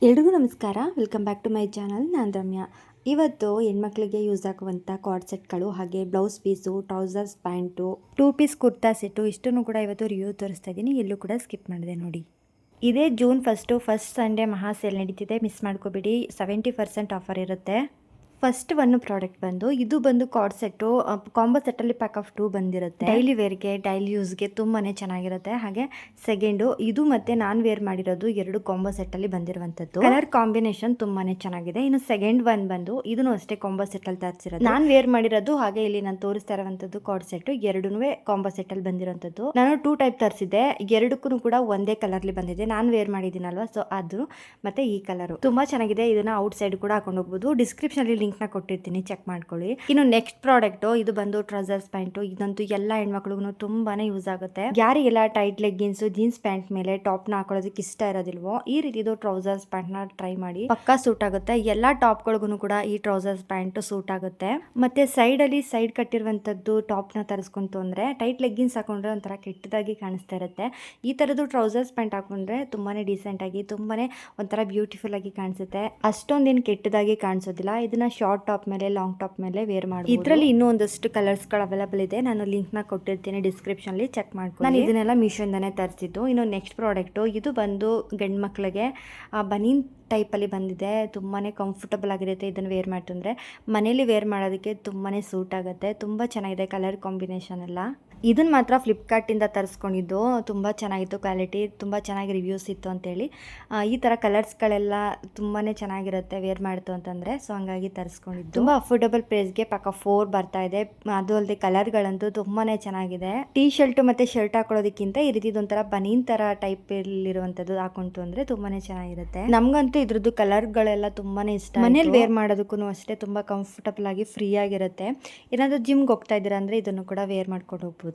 ಎಲ್ರಿಗೂ ನಮಸ್ಕಾರ. Welcome back to my channel. ನಾನು ರಮ್ಯಾ. ಇವತ್ತು ಹೆಣ್ಮಕ್ಳಿಗೆ ಯೂಸ್ ಆಗುವಂಥ ಕಾರ್ಡ್ ಸೆಟ್ಗಳು, ಹಾಗೆ blouse piece, trousers pants, 2 piece kurta set ಇಷ್ಟನ್ನು ಕೂಡ ಇವತ್ತು ರಿವ್ಯೂ ತೋರಿಸ್ತಾ ಇದ್ದೀನಿ. ಎಲ್ಲೂ ಕೂಡ ಸ್ಕಿಪ್ ಮಾಡಿದೆ ನೋಡಿ. ಇದೇ ಜೂನ್ ಫಸ್ಟ್ ಸಂಡೇ ಮಹಾ ಸೇಲ್ ನಡೀತಿದೆ, ಮಿಸ್ ಮಾಡ್ಕೋಬೇಡಿ. 70% ಆಫರ್ ಇರುತ್ತೆ. ಫಸ್ಟ್ ಒಂದು ಪ್ರಾಡಕ್ಟ್ ಇದು ಬಂದು ಕಾರ್ಡ್ ಸೆಟ್ಟು, ಕಾಂಬೋ ಸೆಟ್ಟಲ್ಲಿ ಪ್ಯಾಕ್ ಆಫ್ 2 ಬಂದಿರುತ್ತೆ. ಡೈಲಿ ವೇರ್ಗೆ, ಡೈಲಿ ಯೂಸ್ಗೆ ತುಂಬಾ ಚೆನ್ನಾಗಿರುತ್ತೆ. ಹಾಗೆ ಸೆಕೆಂಡು ಇದು ಮತ್ತೆ ನಾನು ವೇರ್ ಮಾಡಿರೋದು 2 ಕಾಂಬೋ ಸೆಟ್ಟಲ್ಲಿ ಬಂದಿರುವಂಥದ್ದು. ಕಲರ್ ಕಾಂಬಿನೇಷನ್ ತುಂಬಾ ಚೆನ್ನಾಗಿದೆ. ಇನ್ನು ಸೆಕೆಂಡ್ ಬಂದು ಇದನ್ನು ಅಷ್ಟೇ ಕಾಂಬೋ ಸೆಟ್ಟಲ್ಲಿ ತರಿಸಿರೋದು. ನಾನು ವೇರ್ ಮಾಡಿರೋದು, ಹಾಗೆ ಇಲ್ಲಿ ನಾನು ತೋರಿಸ್ತಾ ಇರುವಂಥದ್ದು ಕಾರ್ಡ್ ಸೆಟ್ಟು ಎರಡೂ ಕಾಂಬೋ ಸೆಟ್ಟಲ್ಲಿ ಬಂದಿರುವಂಥದ್ದು. ನಾನು 2 ಟೈಪ್ ತರಿಸಿದ್ದೆ, ಎರಡಕ್ಕೂ ಕೂಡ ಒಂದೇ ಕಲರ್ಲಿ ಬಂದಿದೆ. ನಾನು ವೇರ್ ಮಾಡಿದ್ದೀನಲ್ವಾ, ಸೊ ಅದು ಮತ್ತೆ ಈ ಕಲರು ತುಂಬಾ ಚೆನ್ನಾಗಿದೆ. ಇದನ್ನ ಔಟ್ ಸೈಡ್ ಕೂಡ ಹಾಕೊಂಡು ಹೋಗ್ಬೋದು. ಡಿಸ್ಕ್ರಿಪ್ಷನ್ ಲಿಂಕ್ ನ ಕೊಟ್ಟಿರ್ತೀನಿ, ಚೆಕ್ ಮಾಡ್ಕೊಳ್ಳಿ. ಇನ್ನು ನೆಕ್ಸ್ಟ್ ಪ್ರಾಡಕ್ಟ್ ಇದು ಬಂದು ಟ್ರೌಸರ್ಸ್ ಪ್ಯಾಂಟು. ಇದಂತೂ ಎಲ್ಲ ಹೆಣ್ಮಕ್ಳಿಗೂ ತುಂಬಾನೇ ಯೂಸ್ ಆಗುತ್ತೆ. ಯಾರಿಗೆಲ್ಲ ಟೈಟ್ ಲೆಗ್ಗಿನ್ಸ್, ಜೀನ್ಸ್ ಪ್ಯಾಂಟ್ ಮೇಲೆ ಟಾಪ್ ನ ಹಾಕೊಳ್ಳೋದಕ್ಕೆ ಇಷ್ಟ ಇರೋದಿಲ್ವೋ, ಈ ರೀತಿದು ಟ್ರೌಸರ್ಸ್ ಪ್ಯಾಂಟ್ ನ ಟ್ರೈ ಮಾಡಿ, ಪಕ್ಕಾ ಸೂಟ್ ಆಗುತ್ತೆ. ಎಲ್ಲಾ ಟಾಪ್ ಗಳಿಗೂ ಕೂಡ ಈ ಟ್ರೌಸರ್ಸ್ ಪ್ಯಾಂಟ್ ಸೂಟ್ ಆಗುತ್ತೆ. ಮತ್ತೆ ಸೈಡ್ ಅಲ್ಲಿ ಸೈಡ್ ಕಟ್ಟಿರುವಂತದ್ದು ಟಾಪ್ ನ ತರಿಸ್ಕೊಂತು ಅಂದ್ರೆ, ಟೈಟ್ ಲೆಗ್ಗಿನ್ಸ್ ಹಾಕೊಂಡ್ರೆ ಒಂಥರ ಕೆಟ್ಟದಾಗಿ ಕಾಣಿಸ್ತಾ ಇರುತ್ತೆ. ಈ ತರದ್ದು ಟ್ರೌಸರ್ಸ್ ಪ್ಯಾಂಟ್ ಹಾಕೊಂಡ್ರೆ ತುಂಬಾನೇ ಡೀಸೆಂಟ್ ಆಗಿ, ತುಂಬಾನೇ ಒಂಥರ ಬ್ಯೂಟಿಫುಲ್ ಆಗಿ ಕಾಣಿಸುತ್ತೆ. ಅಷ್ಟೊಂದೇನು ಕೆಟ್ಟದಾಗಿ ಕಾಣಿಸೋದಿಲ್ಲ. ಇದನ್ನ ಶಾರ್ಟ್ ಟಾಪ್ ಮೇಲೆ, ಲಾಂಗ್ ಟಾಪ್ ಮೇಲೆ ವೇರ್ ಮಾಡಿ. ಇದರಲ್ಲಿ ಇನ್ನೂ ಒಂದಷ್ಟು ಕಲರ್ಸ್ ಗಳು ಅವೈಲೇಬಲ್ ಇದೆ. ನಾನು ಲಿಂಕ್ ನ ಕೊಟ್ಟಿರ್ತೀನಿ ಡಿಸ್ಕ್ರಿಪ್ಷನ್ ಅಲ್ಲಿ, ಚೆಕ್ ಮಾಡ್ಕೊಂಡು. ನಾನು ಇದನ್ನೆಲ್ಲ ಮೀಶೋಯಿಂದಾನೆ ತರಿಸಿದ್ದು. ಇನ್ನು ನೆಕ್ಸ್ಟ್ ಪ್ರಾಡಕ್ಟ್ ಇದು ಬಂದು ಗಂಡು ಮಕ್ಕಳಿಗೆ ಬನೀನ್ ಟೈಪ್ ಅಲ್ಲಿ ಬಂದಿದೆ. ತುಂಬಾನೇ ಕಂಫರ್ಟಬಲ್ ಆಗಿರುತ್ತೆ. ಇದನ್ನು ವೇರ್ ಮಾಡ್ತಂದ್ರೆ ಮನೇಲಿ ವೇರ್ ಮಾಡೋದಕ್ಕೆ ತುಂಬಾನೇ ಸೂಟ್ ಆಗುತ್ತೆ. ತುಂಬಾ ಚೆನ್ನಾಗಿದೆ ಕಲರ್ ಕಾಂಬಿನೇಷನ್ ಎಲ್ಲ. ಇದನ್ನ ಮಾತ್ರ ಫ್ಲಿಪ್ಕಾರ್ಟ್ ಇಂದ ತರಿಸ್ಕೊಂಡಿದ್ದು. ತುಂಬಾ ಚೆನ್ನಾಗಿತ್ತು ಕ್ವಾಲಿಟಿ, ತುಂಬಾ ಚೆನ್ನಾಗಿ ರಿವ್ಯೂಸ್ ಇತ್ತು ಅಂತೇಳಿ. ಈ ತರ ಕಲರ್ಸ್ ಗಳೆಲ್ಲ ತುಂಬಾನೇ ಚೆನ್ನಾಗಿರುತ್ತೆ ವೇರ್ ಮಾಡ್ತು ಅಂತಂದ್ರೆ, ಸೊ ಹಂಗಾಗಿ ತರಿಸ್ಕೊಂಡಿದ್ದು. ತುಂಬಾ ಅಫೋರ್ಡಬಲ್ ಪ್ರೈಸ್ ಗೆ ಪಕ್ಕ 4 ಬರ್ತಾ ಇದೆ. ಅದು ಅಲ್ಲದೆ ಕಲರ್ ಗಳಂತೂ ತುಂಬಾನೇ ಚೆನ್ನಾಗಿದೆ. ಟೀ ಶರ್ಟ್ ಮತ್ತೆ ಶರ್ಟ್ ಹಾಕೊಳ್ಳೋದಕ್ಕಿಂತ ಈ ರೀತಿ ಒಂಥರ ಬನೀನ್ ತರ ಟೈಪ್ ಇರುವಂತದ್ದು ಹಾಕೊಂತು ಅಂದ್ರೆ ತುಂಬಾನೇ ಚೆನ್ನಾಗಿರುತ್ತೆ. ನಮ್ಗಂತೂ ಇದ್ರದ್ದು ಕಲರ್ ಗಳೆಲ್ಲ ತುಂಬಾನೇ ಇಷ್ಟ. ಮನೇಲಿ ವೇರ್ ಮಾಡೋದಕ್ಕೂ ಅಷ್ಟೇ ತುಂಬಾ ಕಂಫರ್ಟಬಲ್ ಆಗಿ, ಫ್ರೀ ಆಗಿರುತ್ತೆ. ಏನಾದ್ರು ಜಿಮ್ಗೆ ಹೋಗ್ತಾ ಇದ್ದೀರಾ ಅಂದ್ರೆ ಇದನ್ನು ಕೂಡ ವೇರ್ ಮಾಡ್ಕೊಂಡು ಹೋಗ್ಬೋದು.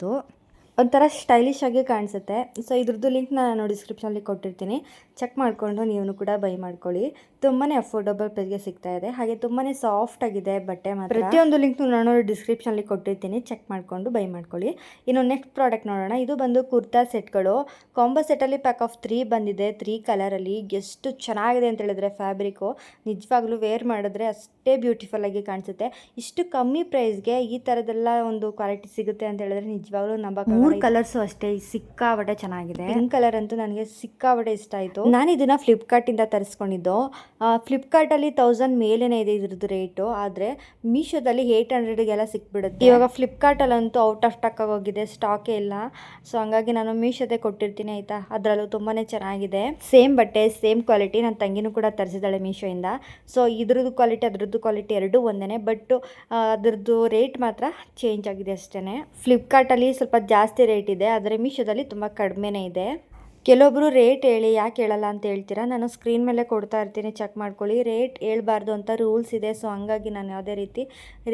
ಒಂಥರ ಸ್ಟೈಲಿಶ್ ಆಗಿ ಕಾಣಿಸುತ್ತೆ. ಸೊ ಇದ್ರದ್ದು ಲಿಂಕ್ ನಾನು ಡಿಸ್ಕ್ರಿಪ್ಷನಲ್ಲಿ ಕೊಟ್ಟಿರ್ತೀನಿ, ಚೆಕ್ ಮಾಡಿಕೊಂಡು ನೀವು ಕೂಡ ಬೈ ಮಾಡ್ಕೊಳ್ಳಿ. ತುಂಬಾನೇ ಅಫೋರ್ಡಬಲ್ ಪ್ರೈಸ್ಗೆ ಸಿಗ್ತಾ ಇದೆ. ಹಾಗೆ ತುಂಬಾನೇ ಸಾಫ್ಟ್ ಆಗಿದೆ ಬಟ್ಟೆ ಮಾತ್ರ. ಪ್ರತಿಯೊಂದು ಲಿಂಕ್ ನಾನು ಡಿಸ್ಕ್ರಿಪ್ಷನಲ್ಲಿ ಕೊಟ್ಟಿರ್ತೀನಿ, ಚೆಕ್ ಮಾಡಿಕೊಂಡು ಬೈ ಮಾಡ್ಕೊಳ್ಳಿ. ಇನ್ನು ನೆಕ್ಸ್ಟ್ ಪ್ರಾಡಕ್ಟ್ ನೋಡೋಣ. ಇದು ಬಂದು ಕುರ್ತಾ ಸೆಟ್ಗಳು. ಕಾಂಬೋ ಸೆಟ್ಟಲ್ಲಿ ಪ್ಯಾಕ್ ಆಫ್ 3 ಬಂದಿದೆ, 3 ಕಲರಲ್ಲಿ. ಎಷ್ಟು ಚೆನ್ನಾಗಿದೆ ಅಂತ ಹೇಳಿದ್ರೆ ಫ್ಯಾಬ್ರಿಕ್ಕು ನಿಜವಾಗ್ಲೂ ವೇರ್ ಮಾಡಿದ್ರೆ ಅಷ್ಟೇ ಬ್ಯೂಟಿಫುಲ್ ಆಗಿ ಕಾಣಿಸುತ್ತೆ. ಇಷ್ಟು ಕಮ್ಮಿ ಪ್ರೈಸ್ಗೆ ಈ ಥರದ್ದೆಲ್ಲ ಒಂದು ಕ್ವಾಲಿಟಿ ಸಿಗುತ್ತೆ ಅಂತ ಹೇಳಿದ್ರೆ ನಿಜವಾಗ್ಲೂ ನಂಬಕ್ಕೆ. 3 ಕಲರ್ಸು ಅಷ್ಟೇ ಸಿಕ್ಕಾಬಟ್ಟೆ ಚೆನ್ನಾಗಿದೆ. ಪಿಂಕ್ ಕಲರ್ ಅಂತೂ ನನಗೆ ಸಿಕ್ಕಾಬಟ್ಟೆ ಇಷ್ಟ ಆಯಿತು. ನಾನು ಇದನ್ನ ಫ್ಲಿಪ್ಕಾರ್ಟಿಂದ ತರಿಸ್ಕೊಂಡಿದ್ದು. ಫ್ಲಿಪ್ಕಾರ್ಟಲ್ಲಿ 1000 ಮೇಲೇನೆ ಇದೆ ಇದ್ರದ್ದು ರೇಟು, ಆದರೆ ಮೀಶೋದಲ್ಲಿ 800ಗೆಲ್ಲ ಸಿಕ್ಬಿಡುತ್ತೆ. ಇವಾಗ ಫ್ಲಿಪ್ಕಾರ್ಟಲ್ಲಂತೂ ಔಟ್ ಆಫ್ ಸ್ಟಾಕ್ ಆಗೋಗಿದೆ, ಸ್ಟಾಕೇ ಇಲ್ಲ. ಸೊ ಹಂಗಾಗಿ ನಾನು ಮೀಶೋದೇ ಕೊಟ್ಟಿರ್ತೀನಿ ಆಯಿತಾ. ಅದರಲ್ಲೂ ತುಂಬಾ ಚೆನ್ನಾಗಿದೆ. ಸೇಮ್ ಬಟ್ಟೆ, ಸೇಮ್ ಕ್ವಾಲಿಟಿ. ನನ್ನ ತಂಗಿನೂ ಕೂಡ ತರಿಸಿದ್ದಾಳೆ ಮೀಶೋಯಿಂದ. ಸೊ ಇದ್ರದ್ದು ಕ್ವಾಲಿಟಿ, ಅದ್ರದ್ದು ಕ್ವಾಲಿಟಿ ಎರಡೂ ಒಂದೇ. ಬಟ್ ಅದರದ್ದು ರೇಟ್ ಮಾತ್ರ ಚೇಂಜ್ ಆಗಿದೆ ಅಷ್ಟೇ. ಫ್ಲಿಪ್ಕಾರ್ಟಲ್ಲಿ ಸ್ವಲ್ಪ ಜಾಸ್ತಿ ರೇಟ್ ಇದೆ, ಆದರೆ ಮೀಶೋದಲ್ಲಿ ತುಂಬ ಕಡಿಮೆನೇ ಇದೆ. ಕೆಲವೊಬ್ಬರು ರೇಟ್ ಹೇಳಿ ಯಾಕೆ ಹೇಳಲ್ಲ ಅಂತ ಹೇಳ್ತೀರಾ. ನಾನು ಸ್ಕ್ರೀನ್ ಮೇಲೆ ಕೊಡ್ತಾ ಇರ್ತೀನಿ, ಚೆಕ್ ಮಾಡ್ಕೊಳ್ಳಿ. ರೇಟ್ ಹೇಳ್ಬಾರ್ದು ಅಂತ ರೂಲ್ಸ್ ಇದೆ. ಸೊ ಹಂಗಾಗಿ ನಾನು ಯಾವುದೇ ರೀತಿ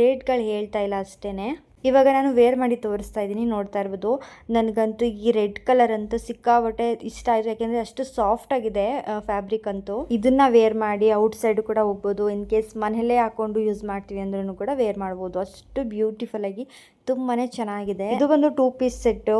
ರೇಟ್ಗಳು ಹೇಳ್ತಾ ಇಲ್ಲ ಅಷ್ಟೇ. ಇವಾಗ ನಾನು ವೇರ್ ಮಾಡಿ ತೋರಿಸ್ತಾ ಇದ್ದೀನಿ, ನೋಡ್ತಾ ಇರ್ಬೋದು. ನನಗಂತೂ ಈ ರೆಡ್ ಕಲರ್ ಅಂತೂ ಸಿಕ್ಕಾಬಟ್ಟೆ ಇಷ್ಟ ಆಯಿತು, ಯಾಕೆಂದರೆ ಅಷ್ಟು ಸಾಫ್ಟ್ ಆಗಿದೆ ಫ್ಯಾಬ್ರಿಕ್ ಅಂತೂ. ಇದನ್ನ ವೇರ್ ಮಾಡಿ ಔಟ್ ಸೈಡ್ ಕೂಡ ಹೋಗ್ಬೋದು. ಇನ್ ಕೇಸ್ ಮನೆಯಲ್ಲೇ ಹಾಕೊಂಡು ಯೂಸ್ ಮಾಡ್ತೀವಿ ಅಂದ್ರೂ ಕೂಡ ವೇರ್ ಮಾಡ್ಬೋದು. ಅಷ್ಟು ಬ್ಯೂಟಿಫುಲ್ ಆಗಿ ತುಂಬಾ ಚೆನ್ನಾಗಿದೆ. ಇದು ಬಂದು 2 ಪೀಸ್ ಸೆಟ್ಟು,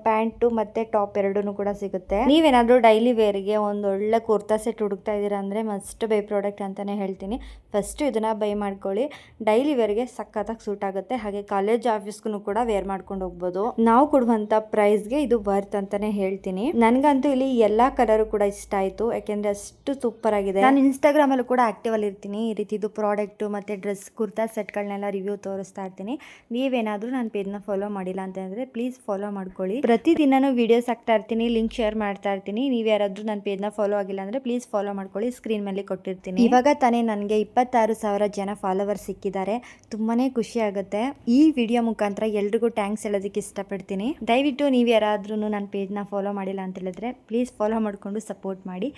ಪ್ಯಾಂಟು ಮತ್ತೆ ಟಾಪ್ ಎರಡೂ ಕೂಡ ಸಿಗುತ್ತೆ. ನೀವೇನಾದ್ರೂ ಡೈಲಿ ವೇರ್ಗೆ ಒಂದು ಒಳ್ಳೆ ಕುರ್ತಾ ಸೆಟ್ ಹುಡುಕ್ತಾ ಇದ್ದೀರಾ ಅಂದರೆ ಮಸ್ಟ್ ಬೈ ಪ್ರಾಡಕ್ಟ್ ಅಂತಾನೆ ಹೇಳ್ತೀನಿ. ಫಸ್ಟ್ ಇದನ್ನ ಬೈ ಮಾಡ್ಕೊಳ್ಳಿ. ಡೈಲಿ ವೇರ್ಗೆ ಸಖತ್ತಾಗಿ ಸೂಟ್ ಆಗುತ್ತೆ. ಹಾಗೆ ಕಾಲೇಜ್ ಆಫೀಸ್ಗೂ ಕೂಡ ವೇರ್ ಮಾಡ್ಕೊಂಡು ಹೋಗ್ಬೋದು. ನಾವು ಕೊಡುವಂತ ಪ್ರೈಸ್ಗೆ ಇದು ವರ್ತ್ ಅಂತಾನೆ ಹೇಳ್ತೀನಿ. ನನ್ಗಂತೂ ಇಲ್ಲಿ ಎಲ್ಲಾ ಕಲರ್ ಕೂಡ ಇಷ್ಟ ಆಯ್ತು, ಯಾಕೆಂದ್ರೆ ಅಷ್ಟು ಸೂಪರ್ ಆಗಿದೆ. ನಾನು ಇನ್ಸ್ಟಾಗ್ರಾಮ್ ಅಲ್ಲೂ ಕೂಡ ಆಕ್ಟಿವ್ ಅಲ್ಲಿ ಇರ್ತೀನಿ. ಈ ರೀತಿದು ಪ್ರಾಡಕ್ಟ್ ಮತ್ತೆ ಡ್ರೆಸ್, ಕುರ್ತಾ ಸೆಟ್ಗಳನ್ನೆಲ್ಲ ರಿವ್ಯೂ ತೋರಿಸ್ತಾ ಇರ್ತೀನಿ. ನೀವೇನಾದ್ರೂ ನನ್ನ ಪೇಜ್ನ ಫಾಲೋ ಮಾಡಿಲ್ಲ ಅಂತಂದ್ರೆ ಪ್ಲೀಸ್ ಫಾಲೋ ಮಾಡ್ಕೊಳ್ಳಿ. ಪ್ರತಿದಿನನೂ ವಿಡಿಯೋಸ್ ಹಾಕ್ತಾ ಇರ್ತೀನಿ, ಲಿಂಕ್ ಶೇರ್ ಮಾಡ್ತಾ ಇರ್ತೀನಿ. ನೀವು ಯಾರಾದ್ರೂ ನನ್ನ ಪೇಜ್ನ ಫಾಲೋ ಆಗಿಲ್ಲ ಅಂದ್ರೆ ಪ್ಲೀಸ್ ಫಾಲೋ ಮಾಡ್ಕೊಳ್ಳಿ, ಸ್ಕ್ರೀನ್ ಮೇಲೆ ಕೊಟ್ಟಿರ್ತೀನಿ. ಇವಾಗ ತಾನೇ ನನಗೆ 26,000 ಜನ ಫಾಲೋವರ್ಸ್ ಸಿಕ್ಕಿದ್ದಾರೆ. ತುಂಬಾನೇ ಖುಷಿ ಆಗುತ್ತೆ. ಈ ವಿಡಿಯೋ ಮುಖಾಂತರ ಎಲ್ರಿಗೂ ಥ್ಯಾಂಕ್ಸ್ ಹೇಳೋದಕ್ಕೆ ಇಷ್ಟಪಡ್ತೀನಿ. ದಯವಿಟ್ಟು ನೀವು ಯಾರಾದ್ರೂ ನನ್ನ ಪೇಜ್ನ ಫಾಲೋ ಮಾಡಿಲ್ಲ ಅಂತ ಹೇಳಿದ್ರೆ ಪ್ಲೀಸ್ ಫಾಲೋ ಮಾಡಿಕೊಂಡು ಸಪೋರ್ಟ್ ಮಾಡಿ.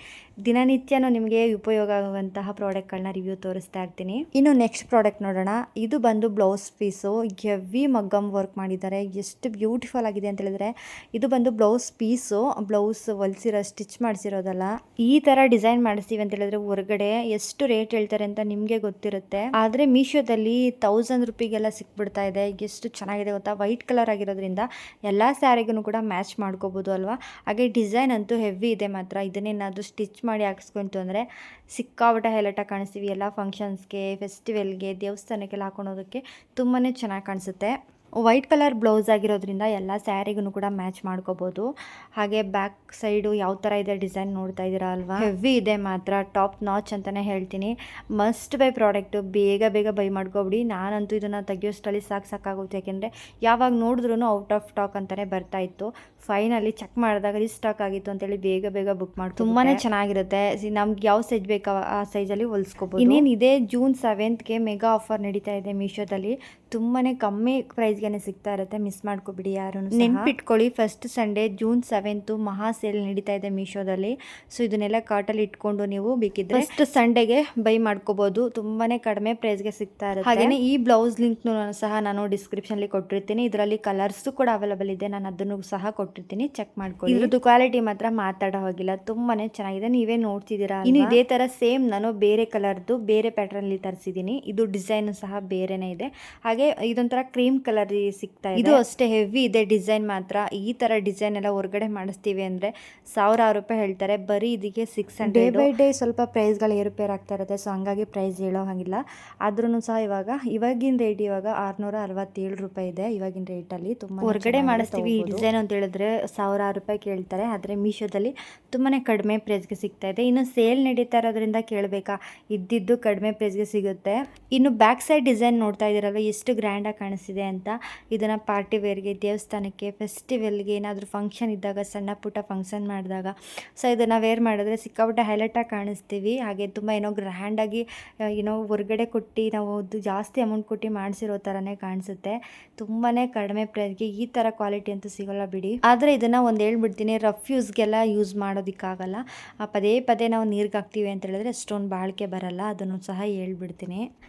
ದಿನನಿತ್ಯನೂ ನಿಮಗೆ ಉಪಯೋಗ ಆಗುವಂತಹ ಪ್ರಾಡಕ್ಟ್ಗಳನ್ನ ರಿವ್ಯೂ ತೋರಿಸ್ತಾ ಇರ್ತೀನಿ. ಇನ್ನು ನೆಕ್ಸ್ಟ್ ಪ್ರಾಡಕ್ಟ್ ನೋಡೋಣ. ಇದು ಬಂದು ಬ್ಲೌಸ್ ಪೀಸು. ಹೆವಿ ಮಗ್ಗ ಗಮ್ ವರ್ಕ್ ಮಾಡಿದ್ದಾರೆ. ಎಷ್ಟು ಬ್ಯೂಟಿಫುಲ್ ಆಗಿದೆ ಅಂತ ಹೇಳಿದ್ರೆ, ಇದು ಬಂದು ಬ್ಲೌಸ್ ಪೀಸು, ಬ್ಲೌಸ್ ಹೊಲಿಸಿರೋ ಸ್ಟಿಚ್ ಮಾಡಿಸಿರೋದಲ್ಲ. ಈ ಥರ ಡಿಸೈನ್ ಮಾಡಿಸ್ತೀವಿ ಅಂತ ಹೇಳಿದ್ರೆ ಹೊರಗಡೆ ಎಷ್ಟು ರೇಟ್ ಹೇಳ್ತಾರೆ ಅಂತ ನಿಮಗೆ ಗೊತ್ತಿರುತ್ತೆ. ಆದರೆ ಮೀಶೋದಲ್ಲಿ 1000 ರೂಪಾಯಿಗೆಲ್ಲ ಸಿಕ್ಬಿಡ್ತಾ ಇದೆ. ಎಷ್ಟು ಚೆನ್ನಾಗಿದೆ ಗೊತ್ತಾ, ವೈಟ್ ಕಲರ್ ಆಗಿರೋದ್ರಿಂದ ಎಲ್ಲ ಸ್ಯಾರಿಗೂ ಕೂಡ ಮ್ಯಾಚ್ ಮಾಡ್ಕೋಬೋದು ಅಲ್ವಾ. ಹಾಗೆ ಡಿಸೈನ್ ಅಂತೂ ಹೆವಿ ಇದೆ ಮಾತ್ರ. ಇದನ್ನೇನಾದರೂ ಸ್ಟಿಚ್ ಮಾಡಿ ಹಾಕ್ಸ್ಕೊಂತು ಅಂದರೆ ಸಿಕ್ಕಾಪಟ್ಟೆ ಹೈಲೈಟಾಗಿ ಕಾಣಿಸ್ತೀವಿ. ಎಲ್ಲ ಫಂಕ್ಷನ್ಸ್ಗೆ, ಫೆಸ್ಟಿವಲ್ಗೆ, ದೇವಸ್ಥಾನಕ್ಕೆಲ್ಲ ಹಾಕೊಂಡೋದಕ್ಕೆ ತುಂಬಾ ಚೆನ್ನಾಗಿ ಕಾಣಿಸುತ್ತೆ. ವೈಟ್ ಕಲರ್ ಬ್ಲೌಸ್ ಆಗಿರೋದ್ರಿಂದ ಎಲ್ಲ ಸ್ಯಾರಿಗೂ ಕೂಡ ಮ್ಯಾಚ್ ಮಾಡ್ಕೋಬೋದು. ಹಾಗೆ ಬ್ಯಾಕ್ ಸೈಡು ಯಾವ ಥರ ಇದೆ ಡಿಸೈನ್ ನೋಡ್ತಾ ಇದ್ದೀರಾ ಅಲ್ವಾ, ಹೆವಿ ಇದೆ ಮಾತ್ರ. ಟಾಪ್ ನಾಚ್ ಅಂತಲೇ ಹೇಳ್ತೀನಿ. ಮಸ್ಟ್ ಬೈ ಪ್ರಾಡಕ್ಟು, ಬೇಗ ಬೇಗ ಬೈ ಮಾಡ್ಕೊಬಿಡಿ. ನಾನಂತೂ ಇದನ್ನು ತೆಗಿಯೋಷ್ಟರಲ್ಲಿ ಸಾಕಾಗುತ್ತೆ. ಯಾಕೆಂದರೆ ಯಾವಾಗ ನೋಡಿದ್ರೂ ಔಟ್ ಆಫ್ ಸ್ಟಾಕ್ ಅಂತಲೇ ಬರ್ತಾ ಇತ್ತು. ಫೈನಲಿ ಚೆಕ್ ಮಾಡಿದಾಗ ರೀಸ್ಟಾಕ್ ಆಗಿತ್ತು ಅಂತೇಳಿ ಬೇಗ ಬೇಗ ಬುಕ್ ಮಾಡಿ. ತುಂಬಾ ಚೆನ್ನಾಗಿರುತ್ತೆ. ನಮ್ಗೆ ಯಾವ ಸೈಜ್ ಬೇಕೋ ಆ ಸೈಜಲ್ಲಿ ಹೊಲಿಸ್ಕೋಬೋದು. ಇನ್ನೇನಿದೆ, ಜೂನ್ 7ಗೆ ಮೆಗಾ ಆಫರ್ ನಡೀತಾ ಇದೆ ಮೀಶೋದಲ್ಲಿ. ತುಂಬಾ ಕಮ್ಮಿ ಪ್ರೈಸ್ಗೆ ಸಿಗ್ತಾ ಇರುತ್ತೆ. ಮಿಸ್ ಮಾಡ್ಕೊಬಿಡಿ ಯಾರು. ನೆನ್ಪಿಟ್ಕೊಳ್ಳಿ, ಫಸ್ಟ್ ಸಂಡೇ ಜೂನ್ 7 ಮಹಾ ಸೇಲ್ ನಡೀತಾ ಇದೆ ಮೀಶೋದಲ್ಲಿ. ಸೊ ಇದನ್ನೆಲ್ಲ ಕಾರ್ಟಲ್ಲಿ ಇಟ್ಕೊಂಡು ನೀವು ಬೇಕಿದ್ರೆ ಫಸ್ಟ್ ಸಂಡೇಗೆ ಬೈ ಮಾಡ್ಕೋಬಹುದು. ತುಂಬಾನೇ ಕಡಿಮೆ ಪ್ರೈಸ್ಗೆ ಸಿಗ್ತಾ ಇರುತ್ತೆ. ಹಾಗೇನೆ ಈ ಬ್ಲೌಸ್ ಲಿಂಕ್ ಸಹ ನಾನು ಡಿಸ್ಕ್ರಿಪ್ಷನ್ಲಿ ಕೊಟ್ಟಿರ್ತೀನಿ. ಇದರಲ್ಲಿ ಕಲರ್ಸ್ ಕೂಡ ಅವೈಲೇಬಲ್ ಇದೆ. ನಾನು ಅದನ್ನು ಸಹ ಕೊಟ್ಟಿರ್ತೀನಿ, ಚೆಕ್ ಮಾಡ್ಕೊಳ್ಳಿ. ಇದ್ರದ್ದು ಕ್ವಾಲಿಟಿ ಮಾತ್ರ ಮಾತಾಡೋ ಹೋಗಿಲ್ಲ, ತುಂಬಾನೇ ಚೆನ್ನಾಗಿದೆ. ನೀವೇ ನೋಡ್ತಿದ್ದೀರಾ. ಇನ್ನು ಇದೇ ತರ ಸೇಮ್ ನಾನು ಬೇರೆ ಕಲರ್ದು ಬೇರೆ ಪ್ಯಾಟರ್ನ್ ಅಲ್ಲಿ ತರಿಸಿದ್ದೀನಿ. ಇದು ಡಿಸೈನ್ ಸಹ ಬೇರೆನೇ ಇದೆ. ಹಾಗೆ ಇದೊಂಥರ ಕ್ರೀಮ್ ಕಲರ್ ಸಿಗ್ತಾ ಇದೆ. ಇದು ಅಷ್ಟೇ ಹೆವಿ ಇದೆ ಡಿಸೈನ್ ಮಾತ್ರ. ಈ ತರ ಡಿಸೈನ್ ಎಲ್ಲ ಹೊರಗಡೆ ಮಾಡಿಸ್ತೀವಿ ಅಂದ್ರೆ 1000 ರೂಪಾಯಿ ಹೇಳ್ತಾರೆ. ಬರೀ ಇದಕ್ಕೆ 600. ಡೇ ಬೈ ಡೇ ಸ್ವಲ್ಪ ಪ್ರೈಸ್ಗಳು ಏರುಪೇರು ಆಗ್ತಾ ಇರುತ್ತೆ. ಸೊ ಹಂಗಾಗಿ ಪ್ರೈಸ್ ಹೇಳೋ ಹಾಗಿಲ್ಲ. ಆದ್ರೂ ಸಹ ಇವಾಗಿನ ರೇಟ್ 667 ರೂಪಾಯಿ ಇದೆ ಇವಾಗಿನ ರೇಟಲ್ಲಿ. ತುಂಬ ಹೊರಗಡೆ ಮಾಡಿಸ್ತೀವಿ ಈ ಡಿಸೈನ್ ಅಂತ ಹೇಳಿದ್ರೆ 1000 ರೂಪಾಯಿ ಕೇಳ್ತಾರೆ. ಆದರೆ ಮೀಶೋದಲ್ಲಿ ತುಂಬಾ ಕಡಿಮೆ ಪ್ರೈಸ್ಗೆ ಸಿಗ್ತಾ ಇದೆ. ಇನ್ನು ಸೇಲ್ ನಡೀತಾ ಇರೋದ್ರಿಂದ ಕೇಳಬೇಕಾ, ಇದ್ದಿದ್ದು ಕಡಿಮೆ ಪ್ರೈಸ್ಗೆ ಸಿಗುತ್ತೆ. ಇನ್ನು ಬ್ಯಾಕ್ ಸೈಡ್ ಡಿಸೈನ್ ನೋಡ್ತಾ ಇದ್ದೀರಲ್ಲ, ಎಷ್ಟು ಗ್ರ್ಯಾಂಡಾಗಿ ಕಾಣಿಸ್ತಿದೆ ಅಂತ. ಇದನ್ನು ಪಾರ್ಟಿ ವೇರ್ಗೆ, ದೇವಸ್ಥಾನಕ್ಕೆ, ಫೆಸ್ಟಿವಲ್ಗೆ, ಏನಾದರೂ ಫಂಕ್ಷನ್ ಇದ್ದಾಗ, ಸಣ್ಣ ಪುಟ್ಟ ಫಂಕ್ಷನ್ ಮಾಡಿದಾಗ ಸೊ ಇದನ್ನು ವೇರ್ ಮಾಡಿದ್ರೆ ಸಿಕ್ಕಾಪಟ್ಟೆ ಹೈಲೈಟಾಗಿ ಕಾಣಿಸ್ತೀವಿ. ಹಾಗೆ ತುಂಬ ಗ್ರ್ಯಾಂಡಾಗಿ ಹೊರಗಡೆ ಕೊಟ್ಟು ನಾವು ಜಾಸ್ತಿ ಅಮೌಂಟ್ ಕೊಟ್ಟು ಮಾಡಿಸಿರೋ ಥರನೇ ಕಾಣಿಸುತ್ತೆ. ತುಂಬಾ ಕಡಿಮೆ ಪ್ರೈಸ್ಗೆ ಈ ಥರ ಕ್ವಾಲಿಟಿ ಅಂತೂ ಸಿಗೋಲ್ಲ ಬಿಡಿ. ಆದರೆ ಇದನ್ನು ಒಂದು ಹೇಳ್ಬಿಡ್ತೀನಿ, ರಫ್ ಯೂಸ್ಗೆಲ್ಲ ಯೂಸ್ ಮಾಡೋದಕ್ಕಾಗಲ್ಲ. ಪದೇ ಪದೇ ನಾವು ನೀರಿಗೆ ಹಾಕ್ತೀವಿ ಅಂತ ಹೇಳಿದ್ರೆ ಅಷ್ಟೊಂದು ಬಾಳಿಕೆ ಬರಲ್ಲ. ಅದನ್ನು ಸಹ ಹೇಳ್ಬಿಡ್ತೀನಿ.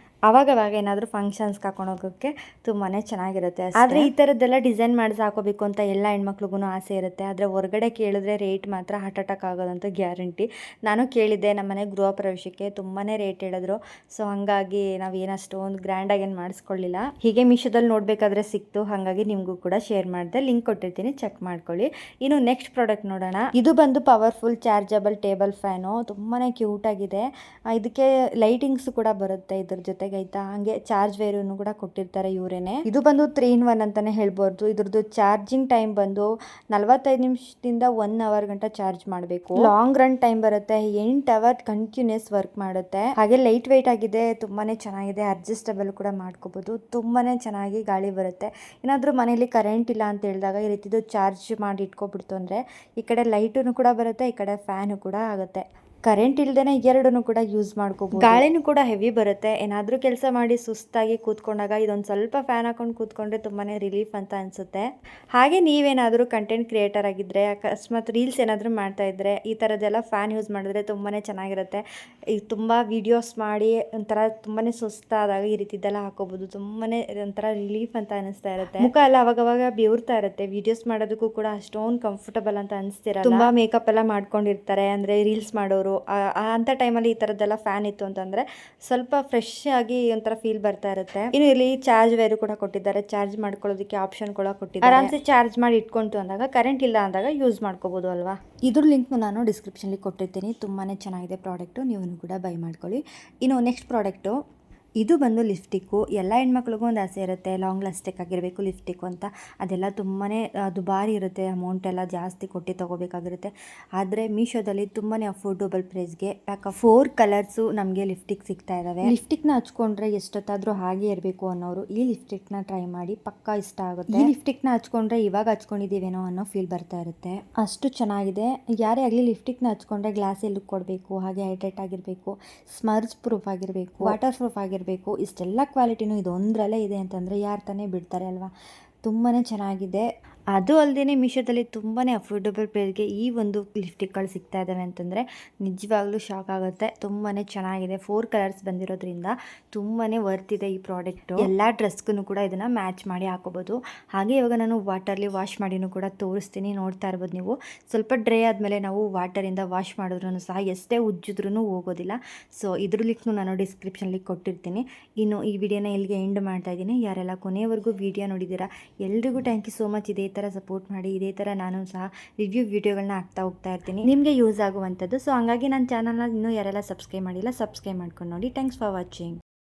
ಅವಾಗವಾಗ ಏನಾದರೂ ಫಂಕ್ಷನ್ಸ್ಗೆ ಹಾಕೊಂಡು ಹೋಗೋಕ್ಕೆ ತುಂಬಾ ಚೆನ್ನಾಗಿರುತ್ತೆ. ಆದರೆ ಈ ಥರದ್ದೆಲ್ಲ ಡಿಸೈನ್ ಮಾಡಿಸಿ ಹಾಕೋಬೇಕು ಅಂತ ಎಲ್ಲ ಹೆಣ್ಮಕ್ಳಿಗೂ ಆಸೆ ಇರುತ್ತೆ. ಆದರೆ ಹೊರಗಡೆ ಕೇಳಿದ್ರೆ ರೇಟ್ ಮಾತ್ರ ಹಾರ್ಟ್ ಅಟ್ಯಾಕ್ ಆಗೋದಂತ ಗ್ಯಾರಂಟಿ. ನಾನು ಕೇಳಿದ್ದೆ, ನಮ್ಮನೆ ಗೃಹ ಪ್ರವೇಶಕ್ಕೆ ತುಂಬಾ ರೇಟ್ ಹೇಳಿದ್ರು. ಸೊ ಹಾಗಾಗಿ ನಾವೇನು ಅಷ್ಟೊಂದು ಗ್ರ್ಯಾಂಡಾಗಿ ಏನು ಮಾಡಿಸ್ಕೊಳ್ಳಿಲ್ಲ. ಹೀಗೆ ಮೀಶೋದಲ್ಲಿ ನೋಡಬೇಕಾದ್ರೆ ಸಿಕ್ತು, ಹಾಗಾಗಿ ನಿಮಗೂ ಕೂಡ ಶೇರ್ ಮಾಡಿದೆ. ಲಿಂಕ್ ಕೊಟ್ಟಿರ್ತೀನಿ, ಚೆಕ್ ಮಾಡ್ಕೊಳ್ಳಿ. ಇನ್ನು ನೆಕ್ಸ್ಟ್ ಪ್ರಾಡಕ್ಟ್ ನೋಡೋಣ. ಇದು ಬಂದು ಪವರ್ಫುಲ್ ಚಾರ್ಜಬಲ್ ಟೇಬಲ್ ಫ್ಯಾನು. ತುಂಬಾ ಕ್ಯೂಟಾಗಿದೆ. ಇದಕ್ಕೆ ಲೈಟಿಂಗ್ಸ್ ಕೂಡ ಬರುತ್ತೆ ಇದ್ರ ಜೊತೆಗೆ ಆಯ್ತಾ. ಹಂಗೆ ಚಾರ್ಜ್ ವೇರನ್ನು ಕೂಡ ಕೊಟ್ಟಿರ್ತಾರೆ ಇವರೇನೆ. ಇದು ಬಂದು 3 in 1 ಅಂತಾನೆ ಹೇಳ್ಬೋದು. ಇದ್ರದ್ದು ಚಾರ್ಜಿಂಗ್ ಟೈಮ್ ಬಂದು 45 ನಿಮಿಷದಿಂದ 1 hour ಗಂಟ ಚಾರ್ಜ್ ಮಾಡಬೇಕು. ಲಾಂಗ್ ರನ್ ಟೈಮ್ ಬರುತ್ತೆ. 8 hour ಕಂಟಿನ್ಯೂಸ್ ವರ್ಕ್ ಮಾಡುತ್ತೆ. ಹಾಗೆ ಲೈಟ್ ವೆಯ್ಟ್ ಆಗಿದೆ, ತುಂಬಾನೇ ಚೆನ್ನಾಗಿದೆ. ಅಡ್ಜಸ್ಟಬಲ್ ಕೂಡ ಮಾಡ್ಕೋಬಹುದು. ತುಂಬಾನೇ ಚೆನ್ನಾಗಿ ಗಾಳಿ ಬರುತ್ತೆ. ಏನಾದರೂ ಮನೆಯಲ್ಲಿ ಕರೆಂಟ್ ಇಲ್ಲ ಅಂತ ಹೇಳಿದಾಗ ಈ ರೀತಿದು ಚಾರ್ಜ್ ಮಾಡಿ ಇಟ್ಕೊಬಿಡ್ತು ಅಂದ್ರೆ ಈ ಕಡೆ ಲೈಟನ್ನು ಕೂಡ ಬರುತ್ತೆ, ಈ ಕಡೆ ಫ್ಯಾನು ಕೂಡ ಆಗುತ್ತೆ. ಕರೆಂಟ್ ಇಲ್ದೇನೆ ಎರಡನ್ನು ಕೂಡ ಯೂಸ್ ಮಾಡ್ಕೋಬಹುದು. ಗಾಳಿನೂ ಕೂಡ ಹೆವಿ ಬರುತ್ತೆ. ಏನಾದರೂ ಕೆಲಸ ಮಾಡಿ ಸುಸ್ತಾಗಿ ಕೂತ್ಕೊಂಡಾಗ ಇದೊಂದು ಸ್ವಲ್ಪ ಫ್ಯಾನ್ ಹಾಕೊಂಡು ಕೂತ್ಕೊಂಡ್ರೆ ತುಂಬಾನೇ ರಿಲೀಫ್ ಅಂತ ಅನ್ಸುತ್ತೆ. ಹಾಗೆ ನೀವೇನಾದರೂ ಕಂಟೆಂಟ್ ಕ್ರಿಯೇಟರ್ ಆಗಿದ್ರೆ, ಅಕಸ್ಮಾತ್ ರೀಲ್ಸ್ ಏನಾದರೂ ಮಾಡ್ತಾ ಇದ್ರೆ ಈ ಥರದ್ದೆಲ್ಲ ಫ್ಯಾನ್ ಯೂಸ್ ಮಾಡಿದ್ರೆ ತುಂಬಾನೇ ಚೆನ್ನಾಗಿರುತ್ತೆ. ಈಗ ತುಂಬ ವಿಡಿಯೋಸ್ ಮಾಡಿ ಒಂಥರ ತುಂಬಾನೇ ಸುಸ್ತಾದಾಗ ಈ ರೀತಿದ್ದೆಲ್ಲ ಹಾಕೋಬಹುದು. ತುಂಬಾನೇ ಒಂಥರ ರಿಲೀಫ್ ಅಂತ ಅನಿಸ್ತಾ ಇರುತ್ತೆ. ಮುಖ ಎಲ್ಲ ಅವಾಗವಾಗ ಬೆವರ್ತಾ ಇರುತ್ತೆ. ವಿಡಿಯೋಸ್ ಮಾಡೋದಕ್ಕೂ ಕೂಡ ಅಷ್ಟೊಂದು ಕಂಫರ್ಟಬಲ್ ಅಂತ ಅನಿಸ್ತಿರಲ್ಲ. ತುಂಬಾ ಮೇಕಪ್ ಎಲ್ಲ ಮಾಡ್ಕೊಂಡಿರ್ತಾರೆ ಅಂದ್ರೆ ರೀಲ್ಸ್ ಮಾಡೋರು. ಅಂಥ ಟೈಮಲ್ಲಿ ಈ ಥರದ್ದೆಲ್ಲ ಫ್ಯಾನ್ ಇತ್ತು ಅಂತಂದರೆ ಸ್ವಲ್ಪ ಫ್ರೆಶ್ ಆಗಿ ಒಂಥರ ಫೀಲ್ ಬರ್ತಾ ಇರುತ್ತೆ. ಇನ್ನು ಇಲ್ಲಿ ಚಾರ್ಜ್ ವೇರು ಕೂಡ ಕೊಟ್ಟಿದ್ದಾರೆ. ಚಾರ್ಜ್ ಮಾಡ್ಕೊಳ್ಳೋದಕ್ಕೆ ಆಪ್ಷನ್ ಕೂಡ ಕೊಟ್ಟಿದ್ದಾರೆ. ಆರಾಮ್ಸೆ ಚಾರ್ಜ್ ಮಾಡಿ ಇಟ್ಕೊಂತು ಅಂದಾಗ, ಕರೆಂಟ್ ಇಲ್ಲ ಅಂದಾಗ ಯೂಸ್ ಮಾಡ್ಕೋಬೋದು ಅಲ್ವಾ. ಇದ್ರ ಲಿಂಕ್ನು ನಾನು ಡಿಸ್ಕ್ರಿಪ್ಷನ್ಲಿ ಕೊಟ್ಟಿರ್ತೀನಿ. ತುಂಬಾ ಚೆನ್ನಾಗಿದೆ ಪ್ರಾಡಕ್ಟು, ನೀವು ಕೂಡ ಬೈ ಮಾಡ್ಕೊಳ್ಳಿ. ಇನ್ನು ನೆಕ್ಸ್ಟ್ ಪ್ರಾಡಕ್ಟು, ಇದು ಬಂದು ಲಿಪ್ಸ್ಟಿಕ್ಕು. ಎಲ್ಲ ಹೆಣ್ಮಕ್ಳಿಗೂ ಒಂದು ಆಸೆ ಇರುತ್ತೆ, ಲಾಂಗ್ ಲಾಸ್ಟಿಕ್ ಆಗಿರಬೇಕು ಲಿಪ್ಸ್ಟಿಕ್ಕು ಅಂತ. ಅದೆಲ್ಲ ತುಂಬಾ ದುಬಾರಿ ಇರುತ್ತೆ, ಅಮೌಂಟ್ ಎಲ್ಲ ಜಾಸ್ತಿ ಕೊಟ್ಟು ತೊಗೋಬೇಕಾಗಿರುತ್ತೆ. ಆದರೆ ಮೀಶೋದಲ್ಲಿ ತುಂಬಾ ಅಫೋರ್ಡಬಲ್ ಪ್ರೈಸ್ಗೆ 4 ಕಲರ್ಸು ನಮಗೆ ಲಿಪ್ಸ್ಟಿಕ್ ಸಿಗ್ತಾ ಇದ್ದಾವೆ. ಲಿಪ್ಸ್ಟಿಕ್ನ ಹಚ್ಕೊಂಡ್ರೆ ಎಷ್ಟೊತ್ತಾದರೂ ಹಾಗೆ ಇರಬೇಕು ಅನ್ನೋರು ಈ ಲಿಪ್ಸ್ಟಿಕ್ನ ಟ್ರೈ ಮಾಡಿ, ಪಕ್ಕಾ ಇಷ್ಟ ಆಗುತ್ತೆ. ಈ ಲಿಪ್ಸ್ಟಿಕ್ನ ಹಚ್ಕೊಂಡ್ರೆ ಇವಾಗ ಹಚ್ಕೊಂಡಿದ್ದೀವೇನೋ ಅನ್ನೋ ಫೀಲ್ ಬರ್ತಾ ಇರುತ್ತೆ, ಅಷ್ಟು ಚೆನ್ನಾಗಿದೆ. ಯಾರೇ ಆಗಲಿ ಲಿಪ್ಸ್ಟಿಕ್ನ ಹಚ್ಕೊಂಡ್ರೆ ಗ್ಲಾಸಿ ಲುಕ್ ಕೊಡಬೇಕು, ಹಾಗೆ ಹೈಡ್ರೇಟ್ ಆಗಿರಬೇಕು, ಸ್ಮರ್ಜ್ ಪ್ರೂಫ್ ಆಗಿರಬೇಕು, ವಾಟರ್ ಪ್ರೂಫ್ ಆಗಿರಬೇಕು. ಇಷ್ಟೆಲ್ಲ ಕ್ವಾಲಿಟಿನೂ ಇದೊಂದರಲ್ಲೇ ಇದೆ ಅಂತಂದರೆ ಯಾರು ತಾನೇ ಬಿಡ್ತಾರೆ ಅಲ್ವಾ. ತುಂಬಾ ಚೆನ್ನಾಗಿದೆ. ಅದು ಅಲ್ಲದೆ ಮೀಶೋದಲ್ಲಿ ತುಂಬಾ ಅಫೋರ್ಡಬಲ್ ಪ್ರೈಸ್ಗೆ ಈ ಒಂದು ಲಿಪ್ಸ್ಟಿಕ್ಗಳು ಸಿಗ್ತಾ ಇದ್ದಾವೆ ಅಂತಂದರೆ ನಿಜವಾಗ್ಲೂ ಶಾಕ್ ಆಗುತ್ತೆ. ತುಂಬಾ ಚೆನ್ನಾಗಿದೆ. 4 ಕಲರ್ಸ್ ಬಂದಿರೋದ್ರಿಂದ ತುಂಬಾ ವರ್ತ್ ಇದೆ ಈ ಪ್ರಾಡಕ್ಟು. ಎಲ್ಲ ಡ್ರೆಸ್ಗೂ ಕೂಡ ಇದನ್ನು ಮ್ಯಾಚ್ ಮಾಡಿ ಹಾಕೋಬೋದು. ಹಾಗೆ ಇವಾಗ ನಾನು ವಾಟರ್ಲಿ ವಾಶ್ ಮಾಡಿನೂ ಕೂಡ ತೋರಿಸ್ತೀನಿ, ನೋಡ್ತಾ ಇರ್ಬೋದು ನೀವು. ಸ್ವಲ್ಪ ಡ್ರೈ ಆದಮೇಲೆ ನಾವು ವಾಟರಿಂದ ವಾಶ್ ಮಾಡಿದ್ರೂ ಸಹ ಎಷ್ಟೇ ಉಜ್ಜಿದ್ರೂ ಹೋಗೋದಿಲ್ಲ. ಸೊ ಇದ್ರ ಲಿಂಕ್ನು ನಾನು ಡಿಸ್ಕ್ರಿಪ್ಷನಲ್ಲಿ ಕೊಟ್ಟಿರ್ತೀನಿ. ಇನ್ನು ಈ ವಿಡಿಯೋನ ಇಲ್ಲಿಗೆ ಎಂಡ್ ಮಾಡ್ತಾ ಇದ್ದೀನಿ. ಯಾರೆಲ್ಲ ಕೊನೆಯವರೆಗೂ ವಿಡಿಯೋ ನೋಡಿದ್ದೀರಾ ಎಲ್ರಿಗೂ ಥ್ಯಾಂಕ್ ಯು ಸೋ ಮಚ್. ಇದೇ ಥರ ಸಪೋರ್ಟ್ ಮಾಡಿ. ಇದೇ ಥರ ನಾನು ಸಹ ರಿವ್ಯೂ ವಿಡಿಯೋಗಳನ್ನ ಹಾಕ್ತಾ ಹೋಗ್ತಾ ಇರ್ತೀನಿ, ನಿಮಗೆ ಯೂಸ್ ಆಗುವಂಥದ್ದು. ಸೊ ಹಂಗಾಗಿ ನನ್ನ ಚಾನಲ್ನ ಇನ್ನೂ ಯಾರೆಲ್ಲ ಸಬ್ಸ್ಕ್ರೈಬ್ ಮಾಡಿಲ್ಲ ಸಬ್ಸ್ಕ್ರೈಬ್ ಮಾಡ್ಕೊಂಡು ನೋಡಿ. Thanks for watching.